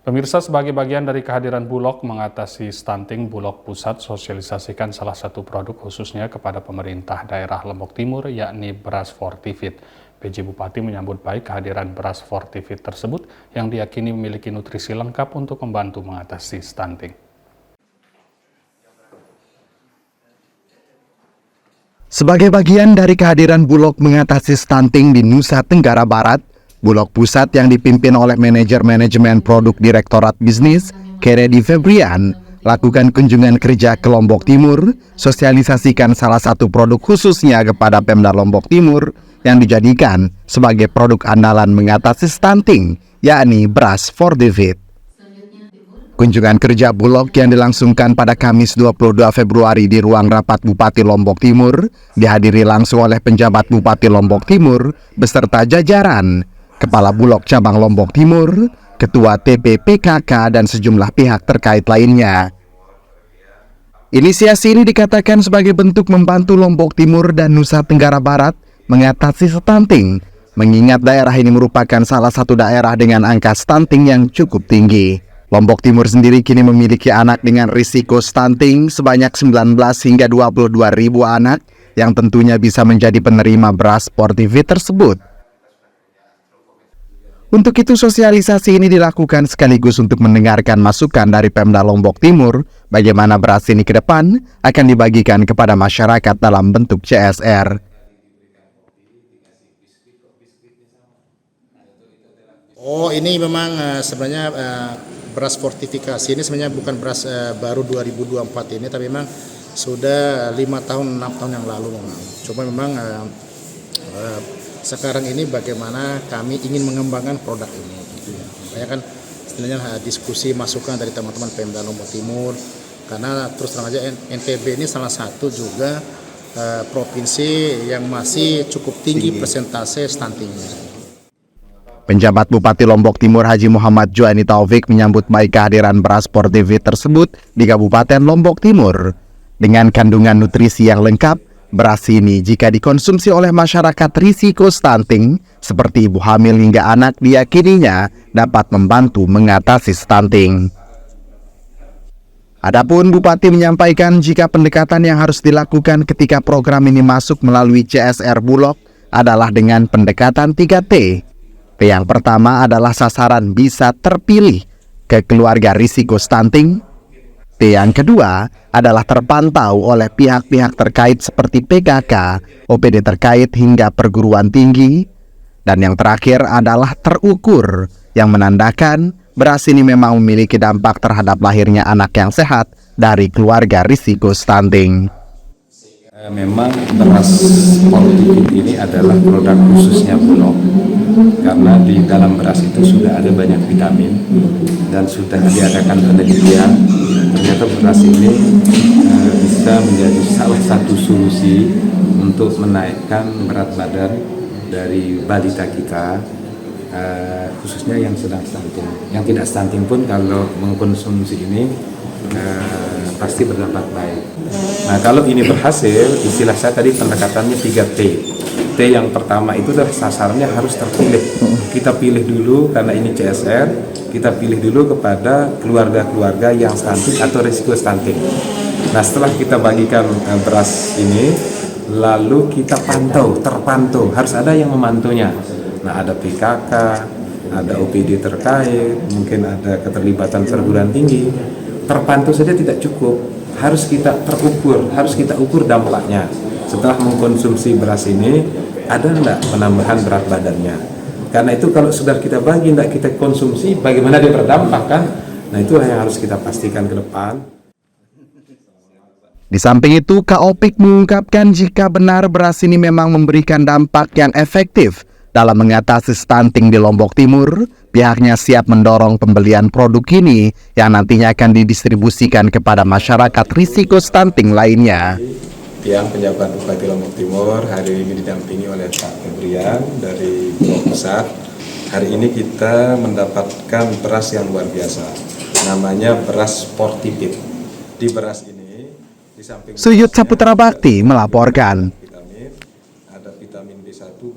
Pemirsa, sebagai bagian dari kehadiran Bulog mengatasi stunting, Bulog Pusat sosialisasikan salah satu produk khususnya kepada pemerintah daerah Lombok Timur, yakni beras Fortivit. PJ Bupati menyambut baik kehadiran beras Fortivit tersebut yang diyakini memiliki nutrisi lengkap untuk membantu mengatasi stunting. Sebagai bagian dari kehadiran Bulog mengatasi stunting di Nusa Tenggara Barat, Bulog Pusat yang dipimpin oleh Manajer Manajemen Produk Direktorat Bisnis, Keredi Febrian, lakukan kunjungan kerja ke Lombok Timur, sosialisasikan salah satu produk khususnya kepada Pemda Lombok Timur yang dijadikan sebagai produk andalan mengatasi stunting, yakni beras Fortivit. Kunjungan kerja Bulog yang dilangsungkan pada Kamis 22 Februari di ruang rapat Bupati Lombok Timur dihadiri langsung oleh penjabat Bupati Lombok Timur beserta jajaran, Kepala Bulog Cabang Lombok Timur, Ketua TPPKK, dan sejumlah pihak terkait lainnya. Inisiasi ini dikatakan sebagai bentuk membantu Lombok Timur dan Nusa Tenggara Barat mengatasi stunting, mengingat daerah ini merupakan salah satu daerah dengan angka stunting yang cukup tinggi. Lombok Timur sendiri kini memiliki anak dengan risiko stunting sebanyak 19 hingga 22 ribu anak yang tentunya bisa menjadi penerima beras Fortivit tersebut. Untuk itu sosialisasi ini dilakukan sekaligus untuk mendengarkan masukan dari Pemda Lombok Timur bagaimana beras ini ke depan akan dibagikan kepada masyarakat dalam bentuk CSR. Oh, ini memang sebenarnya beras fortifikasi ini sebenarnya bukan beras baru 2024 ini, tapi memang sudah 5 tahun 6 tahun yang lalu memang. Cuma memang sekarang ini bagaimana kami ingin mengembangkan produk ini. Makanya kan sebenarnya diskusi masukan dari teman-teman Pemda Lombok Timur, karena terus terang aja NTB ini salah satu juga provinsi yang masih cukup tinggi persentase stuntingnya. Penjabat Bupati Lombok Timur Haji Muhammad Juani Taufik menyambut baik kehadiran beras Fortivit tersebut di Kabupaten Lombok Timur. Dengan kandungan nutrisi yang lengkap, beras ini jika dikonsumsi oleh masyarakat risiko stunting seperti ibu hamil hingga anak diyakininya dapat membantu mengatasi stunting. Adapun Bupati menyampaikan jika pendekatan yang harus dilakukan ketika program ini masuk melalui CSR Bulog adalah dengan pendekatan 3T. T yang pertama adalah sasaran bisa terpilih ke keluarga risiko stunting. T yang kedua adalah terpantau oleh pihak-pihak terkait seperti PKK, OPD terkait hingga perguruan tinggi. Dan yang terakhir adalah terukur yang menandakan beras ini memang memiliki dampak terhadap lahirnya anak yang sehat dari keluarga risiko stunting. Memang beras Fortivit ini adalah produk khususnya Bulog, karena di dalam beras itu sudah ada banyak vitamin dan sudah diadakan penelitian. Ternyata beras ini bisa menjadi salah satu solusi untuk menaikkan berat badan dari balita kita, khususnya yang sedang stunting. Yang tidak stunting pun kalau mengkonsumsi ini pasti berdampak baik. Nah, kalau ini berhasil, istilah saya tadi pendekatannya 3T. T yang pertama itu adalah sasarannya harus terpilih. Kita pilih dulu karena ini CSR, kita pilih dulu kepada keluarga-keluarga yang stunting atau risiko stunting. Nah, setelah kita bagikan beras ini, lalu kita terpantau, harus ada yang memantunya. Nah, ada PKK, ada OPD terkait, mungkin ada keterlibatan perguruan tinggi. Terpantau saja tidak cukup, harus kita harus kita ukur dampaknya. Setelah mengkonsumsi beras ini, ada enggak penambahan berat badannya? Karena itu kalau sudah kita bagi, enggak kita konsumsi, bagaimana dia berdampak kan? Nah, itulah yang harus kita pastikan ke depan. Di samping itu, Kaopik mengungkapkan jika benar beras ini memang memberikan dampak yang efektif dalam mengatasi stunting di Lombok Timur, pihaknya siap mendorong pembelian produk ini yang nantinya akan didistribusikan kepada masyarakat risiko stunting lainnya. Yang penjabat Bupati Lombok Timur hari ini didampingi oleh Pak Febrian dari Bulog Pusat. Hari ini kita mendapatkan beras yang luar biasa, namanya beras Fortivit. Di beras ini, di samping Suyut Saputra Bakti melaporkan.